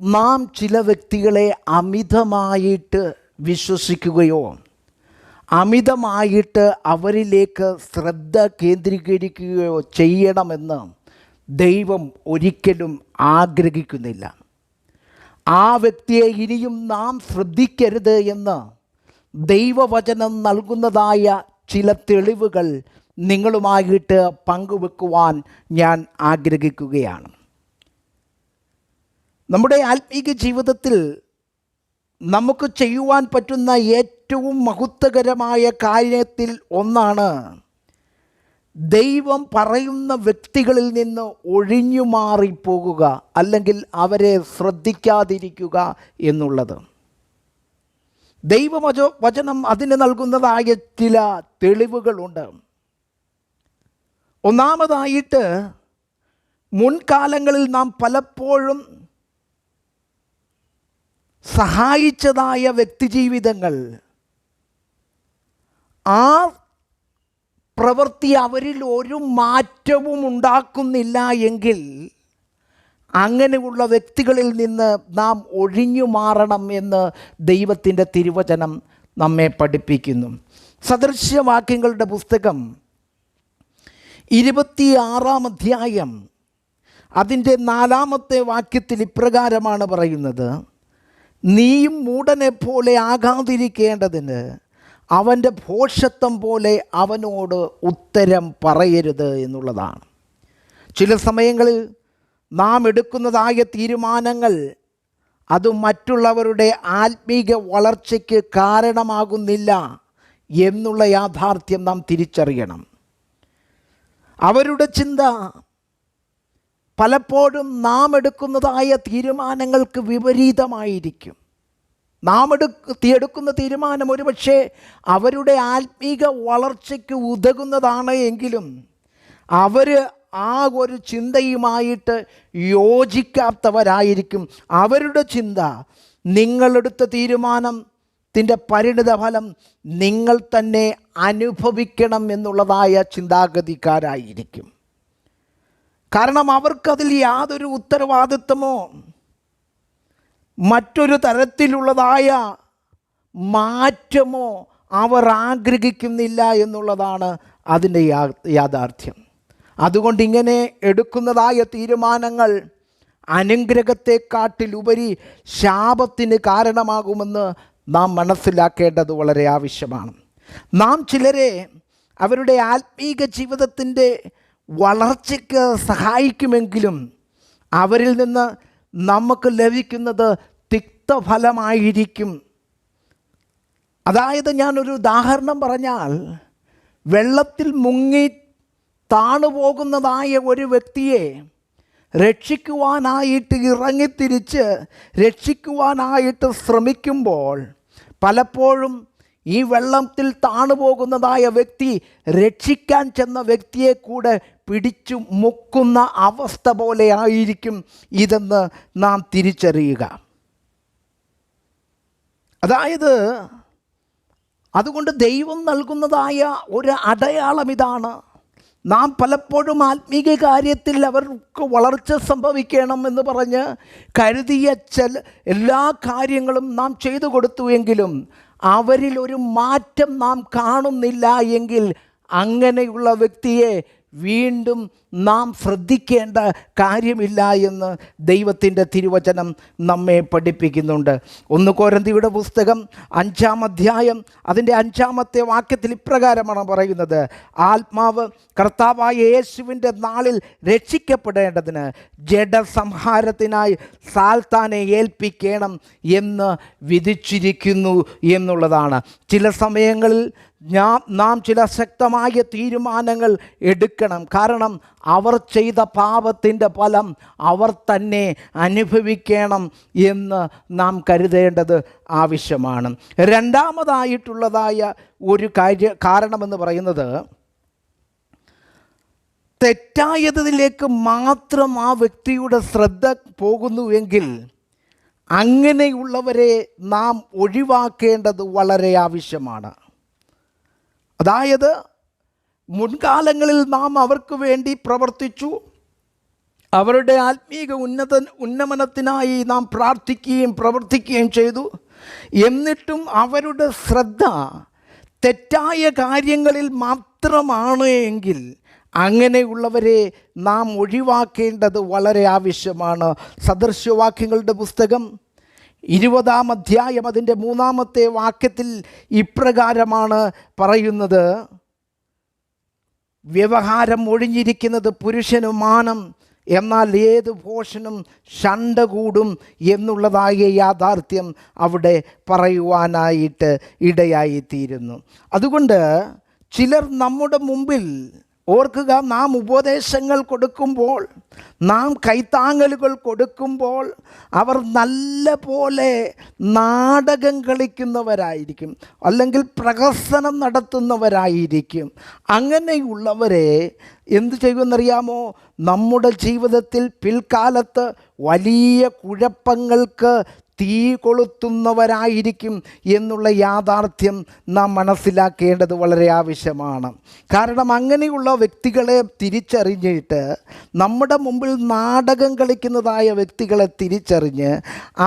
നാം ചില വ്യക്തികളെ അമിതമായിട്ട് വിശ്വസിക്കുകയോ അമിതമായിട്ട് അവരിലേക്ക് ശ്രദ്ധ കേന്ദ്രീകരിക്കുകയോ ചെയ്യണമെന്ന് ദൈവം ഒരിക്കലും ആഗ്രഹിക്കുന്നില്ല. ആ വ്യക്തിയെ ഇനിയും നാം ശ്രദ്ധിക്കരുത് എന്ന് ദൈവവചനം നൽകുന്നതായ ചില തെളിവുകൾ നിങ്ങളുമായിട്ട് പങ്കുവെക്കുവാൻ ഞാൻ ആഗ്രഹിക്കുകയാണ്. നമ്മുടെ ആത്മീക ജീവിതത്തിൽ നമുക്ക് ചെയ്യുവാൻ പറ്റുന്ന ഏറ്റവും മഹത്വകരമായ കാര്യത്തിൽ ഒന്നാണ് ദൈവം പറയുന്ന വ്യക്തികളിൽ നിന്ന് ഒഴിഞ്ഞു മാറിപ്പോകുക, അല്ലെങ്കിൽ അവരെ ശ്രദ്ധിക്കാതിരിക്കുക എന്നുള്ളത്. ദൈവവചനം അതിന് നൽകുന്നതായ ചില തെളിവുകളുണ്ട്. ഒന്നാമതായിട്ട്, മുൻകാലങ്ങളിൽ നാം പലപ്പോഴും സഹായിച്ചതായ വ്യക്തിജീവിതങ്ങൾ, ആ പ്രവൃത്തി അവരിൽ ഒരു മാറ്റവും ഉണ്ടാക്കുന്നില്ല എങ്കിൽ അങ്ങനെയുള്ള വ്യക്തികളിൽ നിന്ന് നാം ഒഴിഞ്ഞു മാറണം എന്ന് ദൈവത്തിൻ്റെ തിരുവചനം നമ്മെ പഠിപ്പിക്കുന്നു. സദൃശ്യവാക്യങ്ങളുടെ പുസ്തകം 26-ാം അധ്യായം അതിൻ്റെ 4-ാമത്തെ വാക്യത്തിൽ ഇപ്രകാരമാണ് പറയുന്നത്: നീയും മൂഢനെ പോലെ ആകാതിരിക്കേണ്ടതിന് അവൻ്റെ ഭോഷത്വം പോലെ അവനോട് ഉത്തരം പറയരുത് എന്നുള്ളതാണ്. ചില സമയങ്ങളിൽ നാം എടുക്കുന്നതായ തീരുമാനങ്ങൾ അത് മറ്റുള്ളവരുടെ ആത്മീക വളർച്ചയ്ക്ക് കാരണമാകുന്നില്ല എന്നുള്ള യാഥാർത്ഥ്യം നാം തിരിച്ചറിയണം. അവരുടെ ചിന്ത പലപ്പോഴും നാം എടുക്കുന്നതായ തീരുമാനങ്ങൾക്ക് വിപരീതമായിരിക്കും. നാം എടുക്കുന്ന തീരുമാനം ഒരുപക്ഷെ അവരുടെ ആത്മീക വളർച്ചയ്ക്ക് ഉതകുന്നതാണ് എങ്കിലും അവർ ആ ഒരു ചിന്തയുമായിട്ട് യോജിക്കാത്തവരായിരിക്കും. അവരുടെ ചിന്ത നിങ്ങളെടുത്ത തീരുമാനത്തിൻ്റെ പരിണിതഫലം നിങ്ങൾ തന്നെ അനുഭവിക്കണം എന്നുള്ളതായ ചിന്താഗതിക്കാരായിരിക്കും. കാരണം അവർക്കതിൽ യാതൊരു ഉത്തരവാദിത്വമോ മറ്റൊരു തരത്തിലുള്ളതായ മാറ്റമോ അവർ ആഗ്രഹിക്കുന്നില്ല എന്നുള്ളതാണ് അതിൻ്റെ യാഥാർത്ഥ്യം. അതുകൊണ്ട് ഇങ്ങനെ എടുക്കുന്നതായ തീരുമാനങ്ങൾ അനുഗ്രഹത്തെക്കാട്ടിലുപരി ശാപത്തിന് കാരണമാകുമെന്ന് നാം മനസ്സിലാക്കേണ്ടത് വളരെ ആവശ്യമാണ്. നാം ചിലരെ അവരുടെ ആത്മീക ജീവിതത്തിൻ്റെ വളർച്ചയ്ക്ക് സഹായിക്കുമെങ്കിലും അവരിൽ നിന്ന് നമുക്ക് ലഭിക്കുന്നത് തിക്തഫലമായിരിക്കും. അതായത്, ഞാനൊരു ഉദാഹരണം പറഞ്ഞാൽ, വെള്ളത്തിൽ മുങ്ങി താണുപോകുന്നതായ ഒരു വ്യക്തിയെ രക്ഷിക്കുവാനായിട്ട് ഇറങ്ങിത്തിരിച്ച് രക്ഷിക്കുവാനായിട്ട് ശ്രമിക്കുമ്പോൾ പലപ്പോഴും ഈ വെള്ളത്തിൽ താണുപോകുന്നതായ വ്യക്തി രക്ഷിക്കാൻ ചെന്ന വ്യക്തിയെ കൂടെ പിടിച്ചു മുക്കുന്ന അവസ്ഥ പോലെ ആയിരിക്കും ഇതെന്ന് നാം തിരിച്ചറിയുക. അതായത്, അതുകൊണ്ട് ദൈവം നൽകുന്നതായ ഒരു അടയാളം ഇതാണ്. നാം പലപ്പോഴും ആത്മീക കാര്യത്തിൽ അവർക്ക് വളർച്ച സംഭവിക്കണം എന്ന് പറഞ്ഞ് കരുതിയ എല്ലാ കാര്യങ്ങളും നാം ചെയ്തു കൊടുത്തുവെങ്കിലും അവരിൽ ഒരു മാറ്റം നാം കാണുന്നില്ല എങ്കിൽ അങ്ങനെയുള്ള വ്യക്തിയെ വീണ്ടും നാം ശ്രദ്ധിക്കേണ്ട കാര്യമില്ല എന്ന് ദൈവത്തിൻ്റെ തിരുവചനം നമ്മെ പഠിപ്പിക്കുന്നുണ്ട്. 1 കൊരിന്ത്യരുടെ പുസ്തകം 5-ാം അധ്യായം അതിൻ്റെ 5-ാമത്തെ വാക്യത്തിൽ ഇപ്രകാരമാണ് പറയുന്നത്: ആത്മാവ് കർത്താവായ യേശുവിൻ്റെ നാളിൽ രക്ഷിക്കപ്പെടേണ്ടതിന് ജഡസംഹാരത്തിനായി സാത്താനെ ഏൽപ്പിക്കണം എന്ന് വിധിച്ചിരിക്കുന്നു എന്നുള്ളതാണ്. ചില സമയങ്ങളിൽ നാം ചില ശക്തമായ തീരുമാനങ്ങൾ എടുക്കണം. കാരണം അവർ ചെയ്ത പാപത്തിൻ്റെ ഫലം അവർ തന്നെ അനുഭവിക്കണം എന്ന് നാം കരുതേണ്ടത് ആവശ്യമാണ്. രണ്ടാമതായിട്ടുള്ളതായ ഒരു കാരണമെന്ന് പറയുന്നത്, തെറ്റായതിലേക്ക് മാത്രം ആ വ്യക്തിയുടെ ശ്രദ്ധ പോകുന്നുവെങ്കിൽ അങ്ങനെയുള്ളവരെ നാം ഒഴിവാക്കേണ്ടത് വളരെ ആവശ്യമാണ്. അതായത്, മുൻകാലങ്ങളിൽ നാം അവർക്ക് വേണ്ടി പ്രവർത്തിച്ചു, അവരുടെ ആത്മീക ഉന്നമനത്തിനായി നാം പ്രാർത്ഥിക്കുകയും പ്രവർത്തിക്കുകയും ചെയ്തു. എന്നിട്ടും അവരുടെ ശ്രദ്ധ തെറ്റായ കാര്യങ്ങളിൽ മാത്രമാണ് എങ്കിൽ അങ്ങനെയുള്ളവരെ നാം ഒഴിവാക്കേണ്ടത് വളരെ ആവശ്യമാണ്. സദൃശവാക്യങ്ങളുടെ പുസ്തകം 20-ാം അധ്യായം അതിൻ്റെ 3-ാമത്തെ വാക്യത്തിൽ ഇപ്രകാരമാണ് പറയുന്നത്: വ്യവഹാരം ഒഴിഞ്ഞിരിക്കുന്നത് പുരുഷന് മാനം, എന്നാൽ ഏത് ഭോഷനും ശണ്ട കൂടും എന്നുള്ളതായ യാഥാർത്ഥ്യം അവിടെ പറയുവാനായിട്ട് ഇടയായിത്തീരുന്നു. അതുകൊണ്ട് ചിലർ നമ്മുടെ മുമ്പിൽ, ഓർക്കുക, നാം ഉപദേശങ്ങൾ കൊടുക്കുമ്പോൾ, നാം കൈത്താങ്ങലുകൾ കൊടുക്കുമ്പോൾ അവർ നല്ല പോലെ നാടകം കളിക്കുന്നവരായിരിക്കും, അല്ലെങ്കിൽ പ്രഹസനം നടത്തുന്നവരായിരിക്കും. അങ്ങനെയുള്ളവരെ എന്തു ചെയ്യുമെന്നറിയാമോ? നമ്മുടെ ജീവിതത്തിൽ പിൽക്കാലത്ത് വലിയ കുഴപ്പങ്ങൾക്ക് തീ കൊളുത്തുന്നവരായിരിക്കും എന്നുള്ള യാഥാർത്ഥ്യം നാം മനസ്സിലാക്കേണ്ടത് വളരെ ആവശ്യമാണ്. കാരണം അങ്ങനെയുള്ള വ്യക്തികളെ തിരിച്ചറിഞ്ഞിട്ട്, നമ്മുടെ മുമ്പിൽ നാടകം കളിക്കുന്നതായ വ്യക്തികളെ തിരിച്ചറിഞ്ഞ്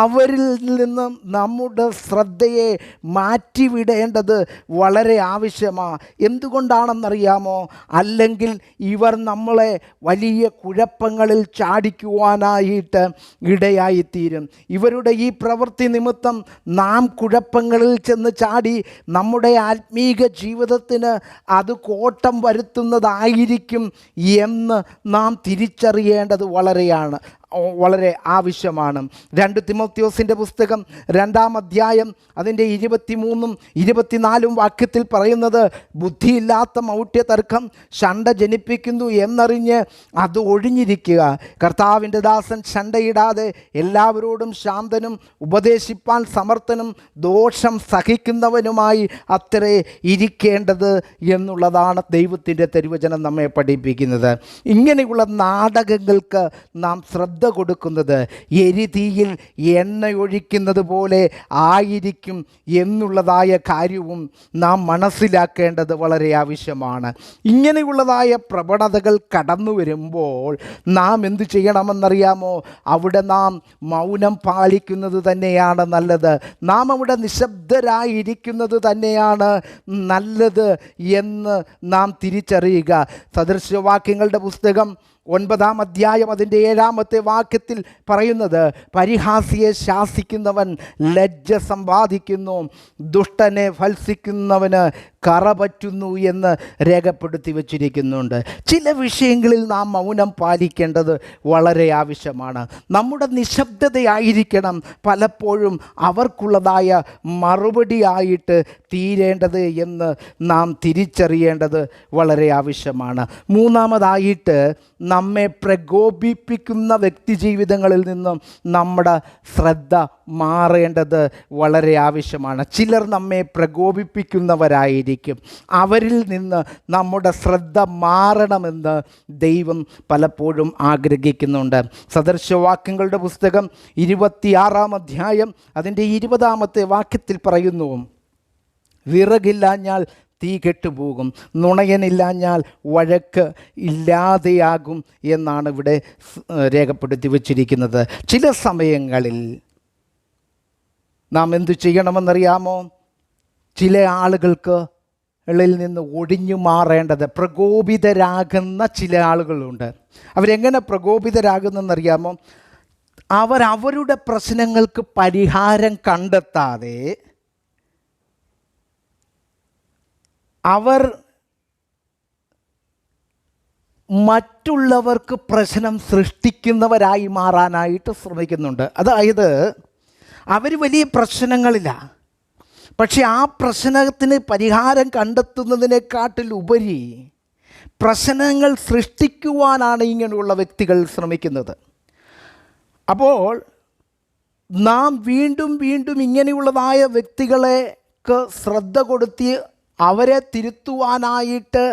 അവരിൽ നിന്ന് നമ്മുടെ ശ്രദ്ധയെ മാറ്റിവിടേണ്ടത് വളരെ ആവശ്യമാണ്. എന്തുകൊണ്ടാണെന്നറിയാമോ? അല്ലെങ്കിൽ ഇവർ നമ്മളെ വലിയ കുഴപ്പങ്ങളിൽ ചാടിക്കുവാനായിട്ട് ഇടയായിത്തീരും. ഇവരുടെ ഈ പ്രവൃത്തി നിമിത്തം നാം കുഴപ്പങ്ങളിൽ ചെന്ന് ചാടി നമ്മുടെ ആത്മീക ജീവിതത്തിന് അത് കോട്ടം വരുത്തുന്നതായിരിക്കും എന്ന് നാം തിരിച്ചറിയേണ്ടത് വളരെ ആവശ്യമാണ്. 2 തിമോത്തിയോസിൻ്റെ പുസ്തകം 2-ാം അധ്യായം അതിൻ്റെ 23-ഉം 24-ഉം വാക്യത്തിൽ പറയുന്നത്: ബുദ്ധിയില്ലാത്ത മൗഢ്യ തർക്കം ശണ്ട ജനിപ്പിക്കുന്നു എന്നറിഞ്ഞ് അത് ഒഴിഞ്ഞിരിക്കുക. കർത്താവിൻ്റെ ദാസൻ ശണ്ടയിടാതെ എല്ലാവരോടും ശാന്തനും ഉപദേശിപ്പാൻ സമർത്ഥനും ദോഷം സഹിക്കുന്നവനുമായി അത്രേ ഇരിക്കേണ്ടത് എന്നുള്ളതാണ് ദൈവത്തിൻ്റെ തിരുവചനം നമ്മെ പഠിപ്പിക്കുന്നത്. ഇങ്ങനെയുള്ള നാടകങ്ങൾക്ക് നാം ശ്രദ്ധ കൊടുക്കുന്നത് എരിതീയിൽ എണ്ണയൊഴിക്കുന്നത് പോലെ ആയിരിക്കും എന്നുള്ളതായ കാര്യവും നാം മനസ്സിലാക്കേണ്ടത് വളരെ ആവശ്യമാണ്. ഇങ്ങനെയുള്ളതായ പ്രവണതകൾ കടന്നു വരുമ്പോൾ നാം എന്തു ചെയ്യണമെന്നറിയാമോ? അവിടെ നാം മൗനം പാലിക്കുന്നത് തന്നെയാണ് നല്ലത്. നാം അവിടെ നിശബ്ദരായിരിക്കുന്നത് തന്നെയാണ് നല്ലത് എന്ന് നാം തിരിച്ചറിയുക. സദൃശവാക്യങ്ങളുടെ പുസ്തകം 9-ാം അധ്യായം അതിൻ്റെ 7-ാമത്തെ വാക്യത്തിൽ പറയുന്നത്: പരിഹാസിയെ ശാസിക്കുന്നവൻ ലജ്ജ സമ്പാദിക്കുന്നു, ദുഷ്ടനെ ഭത്സിക്കുന്നവന് കറ പറ്റുന്നു എന്ന് രേഖപ്പെടുത്തി വച്ചിരിക്കുന്നുണ്ട്. ചില വിഷയങ്ങളിൽ നാം മൗനം പാലിക്കേണ്ടത് വളരെ ആവശ്യമാണ്. നമ്മുടെ നിശബ്ദതയായിരിക്കണം പലപ്പോഴും അവർക്കുള്ളതായ മറുപടിയായിട്ട് തീരേണ്ടത് എന്ന് നാം തിരിച്ചറിയേണ്ടത് വളരെ ആവശ്യമാണ്. 3-ാമതായിട്ട് നമ്മെ പ്രകോപിപ്പിക്കുന്ന വ്യക്തി ജീവിതങ്ങളിൽ നിന്നും നമ്മുടെ ശ്രദ്ധ മാറേണ്ടത് വളരെ ആവശ്യമാണ്. ചിലർ നമ്മെ പ്രകോപിപ്പിക്കുന്നവരായിരിക്കും. അവരിൽ നിന്ന് നമ്മുടെ ശ്രദ്ധ മാറണമെന്ന് ദൈവം പലപ്പോഴും ആഗ്രഹിക്കുന്നുണ്ട്. സദൃശവാക്യങ്ങളുടെ പുസ്തകം 26-ാം അധ്യായം അതിൻ്റെ 20-ാമത്തെ വാക്യത്തിൽ പറയുന്നു: വിറകില്ലാഞ്ഞാൽ തീ കെട്ടുപോകും, നുണയനില്ലാഞ്ഞാൽ വഴക്ക് ഇല്ലാതെയാകും എന്നാണ് ഇവിടെ രേഖപ്പെടുത്തി വച്ചിരിക്കുന്നത്. ചില സമയങ്ങളിൽ നാം എന്തു ചെയ്യണമെന്നറിയാമോ? ചില ആളുകൾക്ക് ളിൽ നിന്ന് ഒഴിഞ്ഞു മാറേണ്ടത്, പ്രകോപിതരാകുന്ന ചില ആളുകളുണ്ട്. അവരെങ്ങനെ പ്രകോപിതരാകുന്നെന്നറിയാമോ? അവരുടെ പ്രശ്നങ്ങൾക്ക് പരിഹാരം കണ്ടെത്താതെ അവർ മറ്റുള്ളവർക്ക് പ്രശ്നം സൃഷ്ടിക്കുന്നവരായി മാറാനായിട്ട് ശ്രമിക്കുന്നുണ്ട്. അതായത് അവർ വലിയ പ്രശ്നങ്ങളില്ല, പക്ഷെ ആ പ്രശ്നത്തിന് പരിഹാരം കണ്ടെത്തുന്നതിനെക്കാട്ടിലുപരി പ്രശ്നങ്ങൾ സൃഷ്ടിക്കുവാനാണ് ഇങ്ങനെയുള്ള വ്യക്തികൾ ശ്രമിക്കുന്നത്. അപ്പോൾ നാം വീണ്ടും വീണ്ടും ഇങ്ങനെയുള്ളതായ വ്യക്തികളെക്ക് ശ്രദ്ധ കൊടുത്തി അവരെ തിരുത്തുവാനായിട്ട്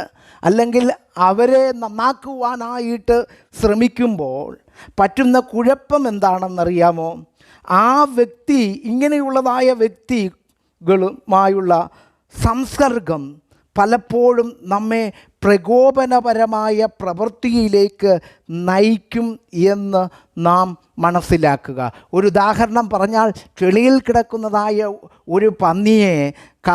അല്ലെങ്കിൽ അവരെ നന്നാക്കുവാനായിട്ട് ശ്രമിക്കുമ്പോൾ പറ്റുന്ന കുഴപ്പം എന്താണെന്നറിയാമോ? ആ വ്യക്തി, ഇങ്ങനെയുള്ളതായ വ്യക്തികളുമായുള്ള സംസർഗം പലപ്പോഴും നമ്മെ പ്രകോപനപരമായ പ്രവൃത്തിയിലേക്ക് നയിക്കും എന്ന് നാം മനസ്സിലാക്കുക. ഒരു ഉദാഹരണം പറഞ്ഞാൽ, ചെളിയിൽ കിടക്കുന്നതായ ഒരു പന്നിയെ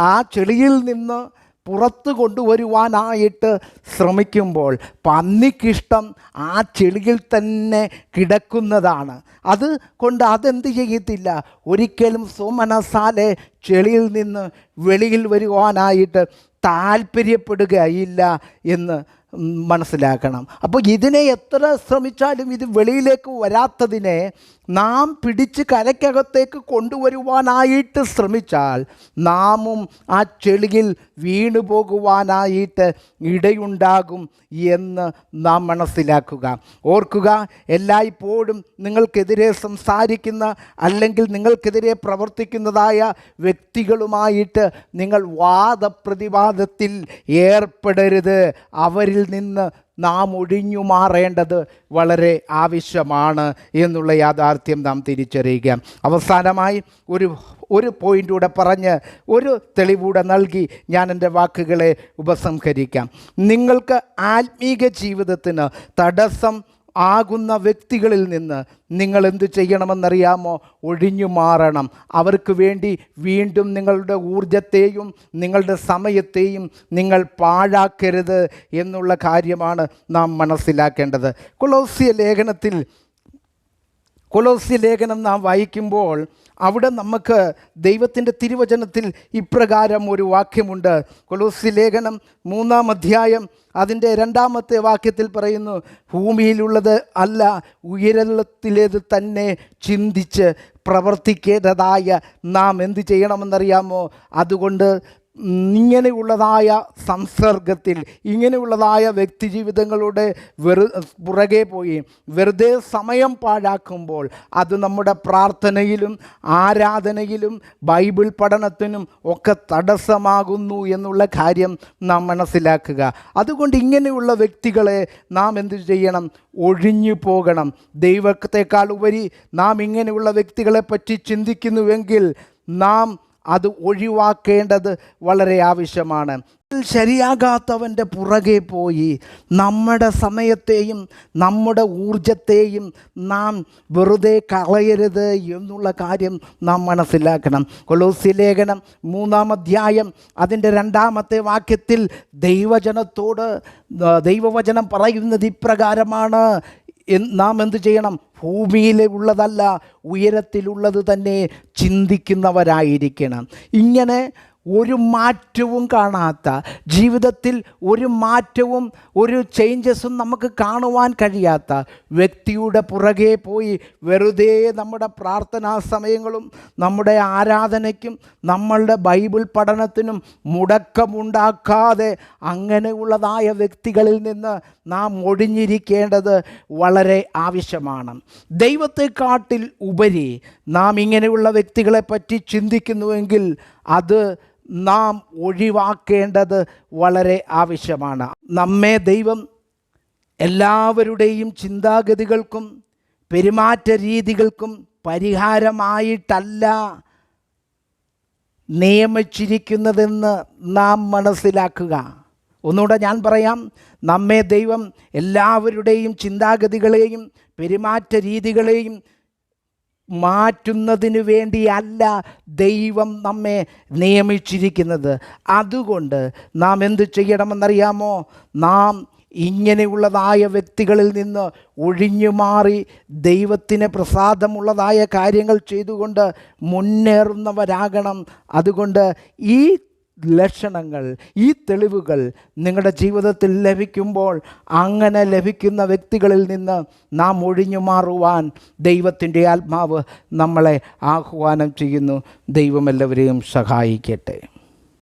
ആ ചെളിയിൽ നിന്ന് പുറത്ത് കൊണ്ടുവരുവാനായിട്ട് ശ്രമിക്കുമ്പോൾ പന്നിക്കിഷ്ടം ആ ചെളിയിൽ തന്നെ കിടക്കുന്നതാണ്. അതുകൊണ്ട് അതെന്ത് ചെയ്യത്തില്ല, ഒരിക്കലും സ്വമനസാലെ ചെളിയിൽ നിന്ന് വെളിയിൽ വരുവാനായിട്ട് താല്പര്യപ്പെടുകയില്ല എന്ന് മനസ്സിലാക്കണം. അപ്പോൾ ഇതിനെ എത്ര ശ്രമിച്ചാലും ഇത് വെളിയിലേക്ക് വരാത്തതിനെ നാം പിടിച്ച് കരയ്ക്കകത്തേക്ക് കൊണ്ടുവരുവാനായിട്ട് ശ്രമിച്ചാൽ നാമും ആ ചെളിയിൽ വീണു പോകുവാനായിട്ട് ഇടയുണ്ടാകും എന്ന് നാം മനസ്സിലാക്കുക. ഓർക്കുക, എല്ലായ്പ്പോഴും നിങ്ങൾക്കെതിരെ സംസാരിക്കുന്ന അല്ലെങ്കിൽ നിങ്ങൾക്കെതിരെ പ്രവർത്തിക്കുന്നതായ വ്യക്തികളുമായിട്ട് നിങ്ങൾ വാദപ്രതിവാദത്തിൽ ഏർപ്പെടരുത്. അവരിൽ നിന്ന് നാം ഒഴിഞ്ഞു മാറേണ്ടത് വളരെ ആവശ്യമാണ് എന്നുള്ള യാഥാർത്ഥ്യം നാം തിരിച്ചറിയുക. അവസാനമായി ഒരു പോയിൻ്റൂടെ പറഞ്ഞ് ഒരു തെളിവൂടെ നൽകി ഞാൻ എൻ്റെ വാക്കുകളെ ഉപസംഹരിക്കാം. നിങ്ങൾക്ക് ആത്മീക ജീവിതത്തിന് തടസ്സം ആകുന്ന വ്യക്തികളിൽ നിന്ന് നിങ്ങൾ എന്ത് ചെയ്യണമെന്നറിയാമോ? ഒഴിഞ്ഞു മാറണം. അവർക്ക് വേണ്ടി വീണ്ടും നിങ്ങളുടെ ഊർജത്തെയും നിങ്ങളുടെ സമയത്തെയും നിങ്ങൾ പാഴാക്കരുത് എന്നുള്ള കാര്യമാണ് നാം മനസ്സിലാക്കേണ്ടത്. കൊലോസ്യ ലേഖനം നാം വായിക്കുമ്പോൾ അവിടെ നമുക്ക് ദൈവത്തിൻ്റെ തിരുവചനത്തിൽ ഇപ്രകാരം ഒരു വാക്യമുണ്ട്. കൊലോസ്യ ലേഖനം 3-ാം അധ്യായം അതിൻ്റെ 2-ാമത്തെ വാക്യത്തിൽ പറയുന്നു, ഭൂമിയിലുള്ളത് അല്ല ഉയരത്തിലേത് തന്നെ ചിന്തിച്ച് പ്രവർത്തിക്കേണ്ടതായ നാം എന്ത് ചെയ്യണമെന്നറിയാമോ? അതുകൊണ്ട് ഇങ്ങനെയുള്ളതായ സംസർഗത്തിൽ ഇങ്ങനെയുള്ളതായ വ്യക്തിജീവിതങ്ങളുടെ പുറകെ പോയി വെറുതെ സമയം പാഴാക്കുമ്പോൾ അത് നമ്മുടെ പ്രാർത്ഥനയിലും ആരാധനയിലും ബൈബിൾ പഠനത്തിനും ഒക്കെ തടസ്സമാകുന്നു എന്നുള്ള കാര്യം നാം മനസ്സിലാക്കുക. അതുകൊണ്ട് ഇങ്ങനെയുള്ള വ്യക്തികളെ നാം എന്ത് ചെയ്യണം? ഒഴിഞ്ഞു പോകണം. ദൈവത്തെക്കാൾ ഉപരി നാം ഇങ്ങനെയുള്ള വ്യക്തികളെ പറ്റി ചിന്തിക്കുന്നുവെങ്കിൽ നാം അത് ഒഴിവാക്കേണ്ടത് വളരെ ആവശ്യമാണ്. ശരിയാകാത്തവൻ്റെ പുറകെ പോയി നമ്മുടെ സമയത്തെയും നമ്മുടെ ഊർജത്തെയും നാം വെറുതെ കളയരുത് എന്നുള്ള കാര്യം നാം മനസ്സിലാക്കണം. കൊലോസ്യ ലേഖനം 3-ാം അധ്യായം അതിൻ്റെ 2-ാമത്തെ വാക്യത്തിൽ ദൈവജനത്തോട് ദൈവവചനം പറയുന്നത് ഇപ്രകാരമാണ്, നാം എന്ത് ചെയ്യണം? ഭൂമിയിലെ ഉള്ളതല്ല ഉയരത്തിലുള്ളത് തന്നെ ചിന്തിക്കുന്നവരായിരിക്കണം. ഇങ്ങനെ ഒരു മാറ്റവും കാണാത്ത ജീവിതത്തിൽ ഒരു മാറ്റവും ഒരു ചേഞ്ചസും നമുക്ക് കാണുവാൻ കഴിയാത്ത വ്യക്തിയുടെ പുറകെ പോയി വെറുതെ നമ്മുടെ പ്രാർത്ഥനാ സമയങ്ങളും നമ്മുടെ ആരാധനയ്ക്കും നമ്മളുടെ ബൈബിൾ പഠനത്തിനും മുടക്കമുണ്ടാക്കാതെ അങ്ങനെയുള്ളതായ വ്യക്തികളിൽ നിന്ന് നാം ഒഴിഞ്ഞിരിക്കേണ്ടത് വളരെ ആവശ്യമാണ്. ദൈവത്തെക്കാട്ടിൽ ഉപരി നാം ഇങ്ങനെയുള്ള വ്യക്തികളെ പറ്റി ചിന്തിക്കുന്നുവെങ്കിൽ അത് നാം ഒഴിവാക്കേണ്ടത് വളരെ ആവശ്യമാണ്. നമ്മെ ദൈവം എല്ലാവരുടെയും ചിന്താഗതികൾക്കും പെരുമാറ്റ രീതികൾക്കും പരിഹാരമായിട്ടല്ല നിയമിച്ചിരിക്കുന്നതെന്ന് നാം മനസ്സിലാക്കുക. ഒന്നുകൂടെ ഞാൻ പറയാം, നമ്മെ ദൈവം എല്ലാവരുടെയും ചിന്താഗതികളെയും പെരുമാറ്റ രീതികളെയും മാറ്റുന്നതിന് വേണ്ടിയല്ല ദൈവം നമ്മെ നിയമിച്ചിരിക്കുന്നത്. അതുകൊണ്ട് നാം എന്ത് ചെയ്യണമെന്നറിയാമോ? നാം ഇങ്ങനെയുള്ളതായ വ്യക്തികളിൽ നിന്ന് ഒഴിഞ്ഞു മാറി ദൈവത്തിന് പ്രസാദമുള്ളതായ കാര്യങ്ങൾ ചെയ്തുകൊണ്ട് മുന്നേറുന്നവരാകണം. അതുകൊണ്ട് ഈ ലക്ഷണങ്ങൾ, ഈ തെളിവുകൾ നിങ്ങളുടെ ജീവിതത്തിൽ ലഭിക്കുമ്പോൾ അങ്ങനെ ലഭിക്കുന്ന വ്യക്തികളിൽ നിന്ന് നാം ഒഴിഞ്ഞു മാറുവാൻ ദൈവത്തിൻ്റെ ആത്മാവ് നമ്മളെ ആഹ്വാനം ചെയ്യുന്നു. ദൈവം എല്ലാവരെയും സഹായിക്കട്ടെ.